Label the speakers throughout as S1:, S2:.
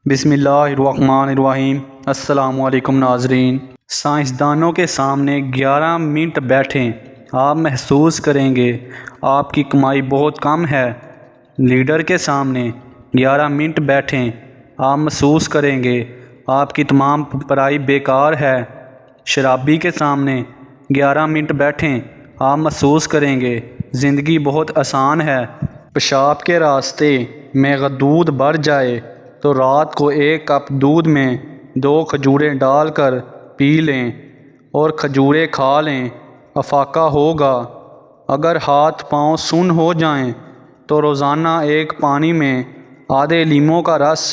S1: بسم اللہ الرحمن الرحیم۔ السلام علیکم ناظرین۔ سائنسدانوں کے سامنے 11 منٹ بیٹھیں، آپ محسوس کریں گے آپ کی کمائی بہت کم ہے۔ لیڈر کے سامنے 11 منٹ بیٹھیں، آپ محسوس کریں گے آپ کی تمام پڑھائی بیکار ہے۔ شرابی کے سامنے 11 منٹ بیٹھیں، آپ محسوس کریں گے زندگی بہت آسان ہے۔ پیشاب کے راستے میں اگر دودھ بڑھ جائے تو رات کو 1 کپ دودھ میں 2 کھجوریں ڈال کر پی لیں اور کھجوریں کھا لیں، افاقہ ہوگا۔ اگر ہاتھ پاؤں سن ہو جائیں تو روزانہ 1 پانی میں آدھے لیموں کا رس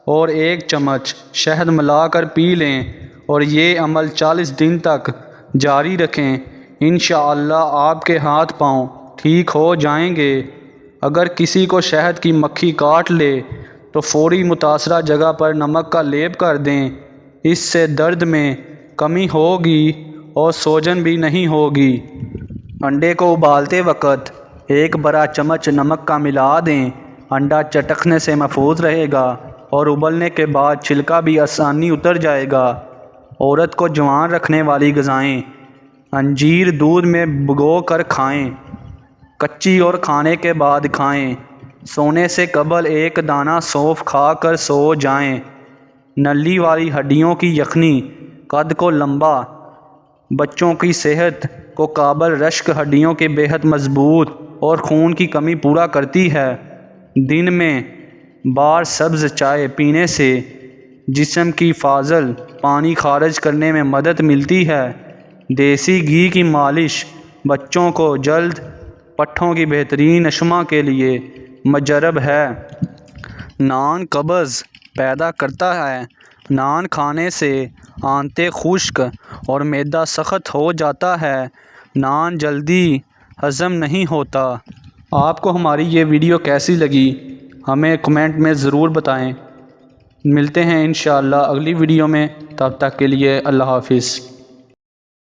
S1: اور 1 چمچ شہد ملا کر پی لیں اور یہ عمل 40 دن تک جاری رکھیں۔ انشاءاللہ آپ کے ہاتھ پاؤں ٹھیک ہو جائیں گے۔ اگر کسی کو شہد کی مکھی کاٹ لے تو فوری متاثرہ جگہ پر نمک کا لیپ کر دیں، اس سے درد میں کمی ہوگی اور سوجن بھی نہیں ہوگی۔ انڈے کو ابالتے وقت 1 بڑا چمچ نمک کا ملا دیں، انڈا چٹکنے سے محفوظ رہے گا اور ابلنے کے بعد چھلکا بھی آسانی اتر جائے گا۔ عورت کو جوان رکھنے والی غذائیں: انجیر دودھ میں بھگو کر کھائیں، کچی اور کھانے کے بعد کھائیں۔ سونے سے قبل 1 دانہ سونف کھا کر سو جائیں۔ نلی والی ہڈیوں کی یخنی قد کو لمبا، بچوں کی صحت کو قابل رشک ہڈیوں کے بہت مضبوط اور خون کی کمی پورا کرتی ہے۔ دن میں بار سبز چائے پینے سے جسم کی فاضل پانی خارج کرنے میں مدد ملتی ہے۔ دیسی گھی کی مالش بچوں کو جلد پٹھوں کی بہترین نشو کے لیے مجرب ہے۔ نان قبض پیدا کرتا ہے۔ نان کھانے سے آنتیں خشک اور معدہ سخت ہو جاتا ہے۔ نان جلدی ہضم نہیں ہوتا۔ آپ کو ہماری یہ ویڈیو کیسی لگی ہمیں کمنٹ میں ضرور بتائیں۔ ملتے ہیں انشاءاللہ اگلی ویڈیو میں، تب تک کے لیے اللہ حافظ۔